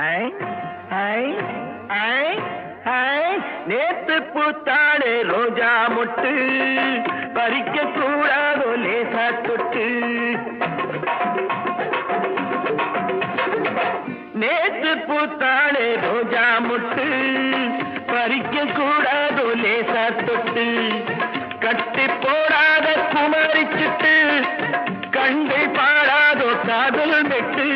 ஐ, ஐ, ஐ, ஐ. நேத்து பூத்தாளே ரோஜா மொட்டு பறிக்க கூடாதோ லேசா தொட்டு. நேத்து பூத்தாளே ரோஜா மொட்டு பறிக்க கூடாதோ லேசா தொட்டு. கட்டி போடாத குமரிச்சிட்டு கண்டு பாடாதோ காதல் மெட்டு.